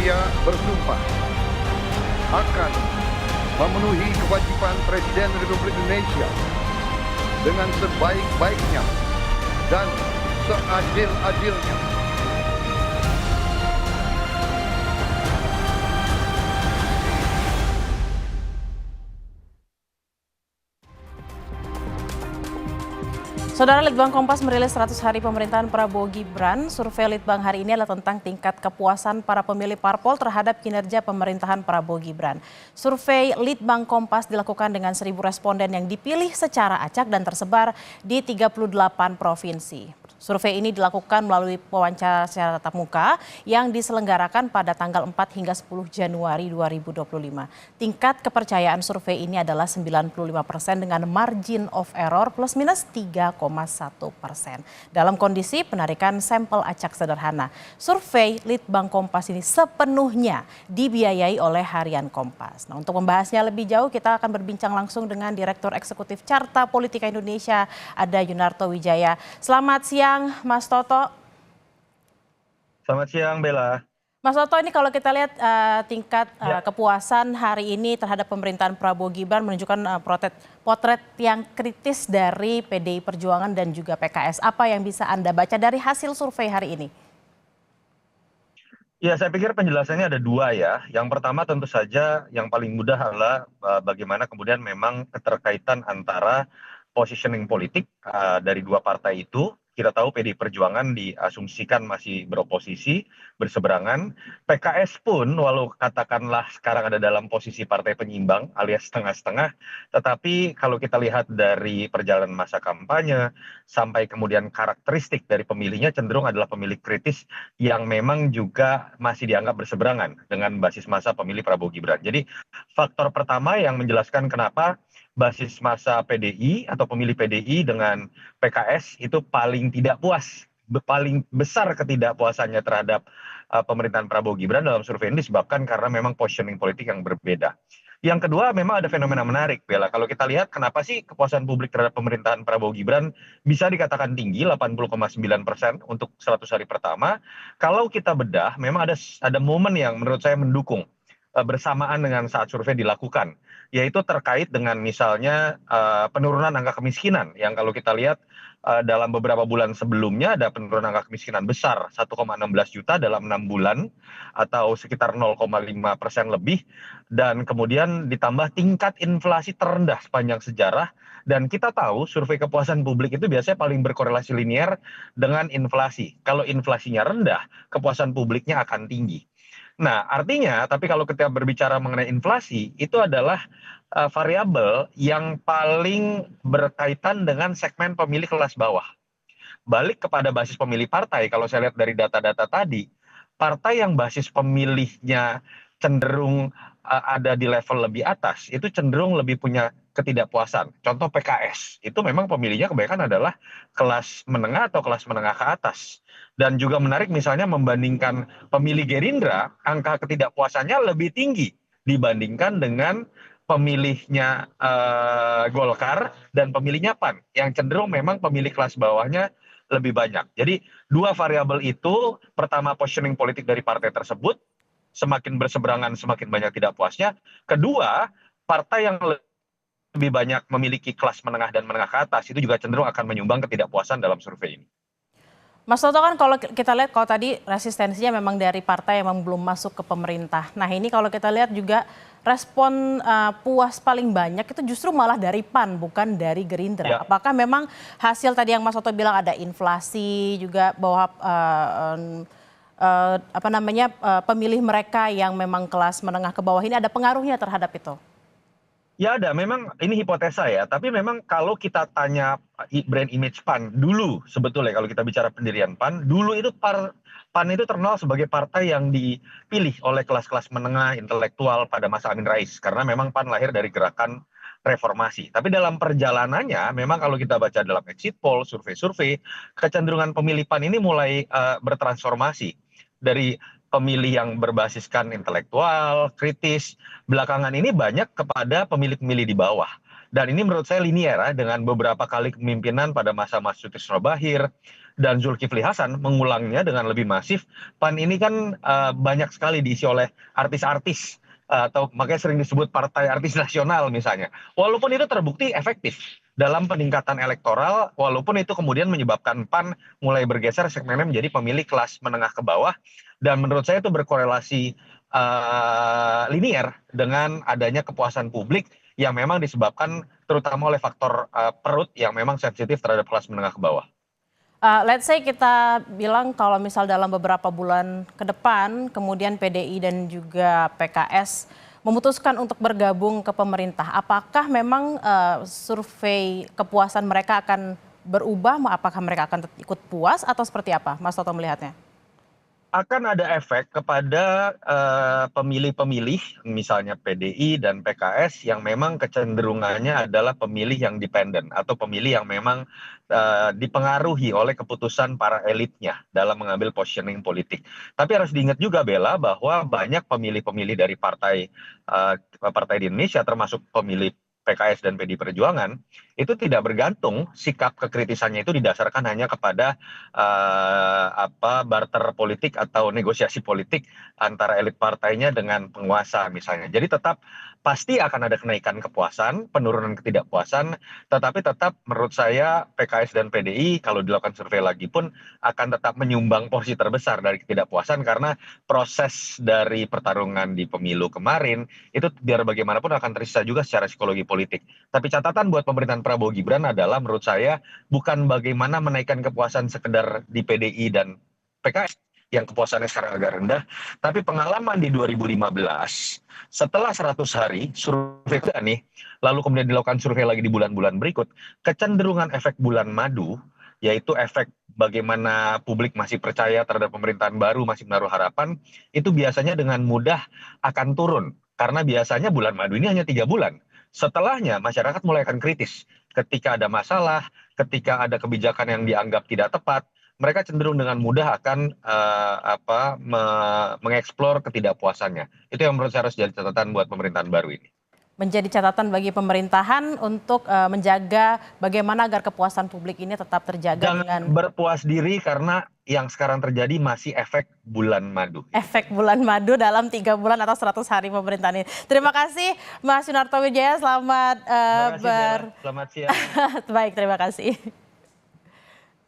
Saya bersumpah akan memenuhi kewajiban Presiden Republik Indonesia dengan sebaik-baiknya dan seadil-adilnya. Saudara, Litbang Kompas merilis 100 hari pemerintahan Prabowo Gibran. Survei Litbang hari ini adalah tentang tingkat kepuasan para pemilih parpol terhadap kinerja pemerintahan Prabowo Gibran. Survei Litbang Kompas dilakukan dengan 1.000 responden yang dipilih secara acak dan tersebar di 38 provinsi. Survei ini dilakukan melalui wawancara secara tatap muka yang diselenggarakan pada tanggal 4 hingga 10 Januari 2025. Tingkat kepercayaan survei ini adalah 95% dengan margin of error plus minus 3,1%. Dalam kondisi penarikan sampel acak sederhana. Survei Litbang Kompas ini sepenuhnya dibiayai oleh Harian Kompas. Nah, untuk membahasnya lebih jauh kita akan berbincang langsung dengan Direktur Eksekutif Carta Politika Indonesia, ada Yunarto Wijaya. Selamat siang Mas Toto. Selamat siang Bella. Mas Toto, ini kalau kita lihat tingkat kepuasan hari ini terhadap pemerintahan Prabowo Gibran menunjukkan potret yang kritis dari PDI Perjuangan dan juga PKS. Apa yang bisa Anda baca dari hasil survei hari ini? Ya, saya pikir penjelasannya ada dua ya. Yang pertama tentu saja yang paling mudah adalah bagaimana kemudian memang keterkaitan antara positioning politik dari dua partai itu. Kita tahu PDI Perjuangan diasumsikan masih beroposisi, berseberangan. PKS pun walau katakanlah sekarang ada dalam posisi partai penyimbang alias setengah-setengah, tetapi kalau kita lihat dari perjalanan masa kampanye sampai kemudian karakteristik dari pemilihnya cenderung adalah pemilih kritis yang memang juga masih dianggap berseberangan dengan basis massa pemilih Prabowo Gibran. Jadi faktor pertama yang menjelaskan kenapa basis massa PDI atau pemilih PDI dengan PKS itu paling tidak puas, paling besar ketidakpuasannya terhadap pemerintahan Prabowo Gibran dalam survei ini disebabkan karena memang positioning politik yang berbeda. Yang kedua memang ada fenomena menarik, Bella. Kalau kita lihat kenapa sih kepuasan publik terhadap pemerintahan Prabowo Gibran bisa dikatakan tinggi 80,9% untuk 100 hari pertama. Kalau kita bedah memang ada momen yang menurut saya mendukung bersamaan dengan saat survei dilakukan, yaitu terkait dengan misalnya penurunan angka kemiskinan yang kalau kita lihat dalam beberapa bulan sebelumnya ada penurunan angka kemiskinan besar 1,16 juta dalam 6 bulan atau sekitar 0,5% lebih, dan kemudian ditambah tingkat inflasi terendah sepanjang sejarah. Dan kita tahu survei kepuasan publik itu biasanya paling berkorelasi linear dengan inflasi. Kalau inflasinya rendah, kepuasan publiknya akan tinggi. Nah, artinya, tapi kalau kita berbicara mengenai inflasi, itu adalah variabel yang paling berkaitan dengan segmen pemilih kelas bawah. Balik kepada basis pemilih partai, kalau saya lihat dari data-data tadi, partai yang basis pemilihnya cenderung ada di level lebih atas, itu cenderung lebih punya ketidakpuasan. Contoh PKS, itu memang pemilihnya kebanyakan adalah kelas menengah atau kelas menengah ke atas. Dan juga menarik misalnya membandingkan pemilih Gerindra, angka ketidakpuasannya lebih tinggi dibandingkan dengan pemilihnya Golkar dan pemilihnya PAN, yang cenderung memang pemilih kelas bawahnya lebih banyak. Jadi dua variabel itu, pertama positioning politik dari partai tersebut, semakin berseberangan semakin banyak tidak puasnya. Kedua, partai yang lebih banyak memiliki kelas menengah dan menengah ke atas itu juga cenderung akan menyumbang ketidakpuasan dalam survei ini. Mas Toto, kan kalau kita lihat kalau tadi resistensinya memang dari partai yang memang belum masuk ke pemerintah. Nah, ini kalau kita lihat juga respon puas paling banyak itu justru malah dari PAN bukan dari Gerindra. Ya. Apakah memang hasil tadi yang Mas Toto bilang ada inflasi juga bahwa pemilih mereka yang memang kelas menengah ke bawah ini ada pengaruhnya terhadap itu? Ya ada, memang ini hipotesa ya, tapi memang kalau kita tanya brand image PAN dulu, sebetulnya kalau kita bicara pendirian PAN, dulu itu PAN itu terkenal sebagai partai yang dipilih oleh kelas-kelas menengah intelektual pada masa Amin Rais, karena memang PAN lahir dari gerakan reformasi. Tapi dalam perjalanannya, memang kalau kita baca dalam exit poll, survei-survei, kecenderungan pemilih PAN ini mulai bertransformasi dari pemilih yang berbasiskan intelektual, kritis, belakangan ini banyak kepada pemilih-pemilih di bawah Dan ini menurut saya linier ya, dengan beberapa kali kepemimpinan pada masa Mas Sutrisno Bachir dan Zulkifli Hasan mengulangnya dengan lebih masif. PAN ini kan banyak sekali diisi oleh artis-artis atau makanya sering disebut partai artis nasional misalnya. Walaupun itu terbukti efektif dalam peningkatan elektoral, walaupun itu kemudian menyebabkan PAN mulai bergeser segmennya menjadi pemilih kelas menengah ke bawah, dan menurut saya itu berkorelasi linier dengan adanya kepuasan publik yang memang disebabkan terutama oleh faktor perut yang memang sensitif terhadap kelas menengah ke bawah. Let's say kita bilang kalau misal dalam beberapa bulan ke depan, kemudian PDI dan juga PKS memutuskan untuk bergabung ke pemerintah, apakah memang survei kepuasan mereka akan berubah? Apakah mereka akan ikut puas atau seperti apa, Mas Toto melihatnya? Akan ada efek kepada pemilih-pemilih misalnya PDI dan PKS yang memang kecenderungannya adalah pemilih yang dependen atau pemilih yang memang dipengaruhi oleh keputusan para elitnya dalam mengambil positioning politik. Tapi harus diingat juga Bella bahwa banyak pemilih-pemilih dari partai di Indonesia termasuk pemilih PKS dan PD Perjuangan itu tidak bergantung sikap kekritisannya itu didasarkan hanya kepada barter politik atau negosiasi politik antara elit partainya dengan penguasa misalnya. Jadi tetap pasti akan ada kenaikan kepuasan, penurunan ketidakpuasan, tetapi tetap menurut saya PKS dan PDI kalau dilakukan survei lagi pun akan tetap menyumbang porsi terbesar dari ketidakpuasan karena proses dari pertarungan di pemilu kemarin itu biar bagaimanapun akan tersisa juga secara psikologi politik. Tapi catatan buat pemerintahan Prabowo Gibran adalah menurut saya bukan bagaimana menaikkan kepuasan sekedar di PDI dan PKS yang kepuasannya sekarang agak rendah, tapi pengalaman di 2015 setelah 100 hari survei nih, lalu kemudian dilakukan survei lagi di bulan-bulan berikut, kecenderungan efek bulan madu, yaitu efek bagaimana publik masih percaya terhadap pemerintahan baru, masih menaruh harapan, itu biasanya dengan mudah akan turun. Karena biasanya bulan madu ini hanya 3 bulan. Setelahnya masyarakat mulai akan kritis. Ketika ada masalah, ketika ada kebijakan yang dianggap tidak tepat, mereka cenderung dengan mudah akan mengeksplor ketidakpuasannya. Itu yang menurut saya harus jadi catatan buat pemerintahan baru ini. Menjadi catatan bagi pemerintahan untuk menjaga bagaimana agar kepuasan publik ini tetap terjaga. Jangan berpuas diri karena yang sekarang terjadi masih efek bulan madu. Efek bulan madu dalam 3 bulan atau 100 hari pemerintahan ini. Terima kasih Mas Yunarto Wijaya, selamat Terima kasih, Selamat siang. Baik, terima kasih.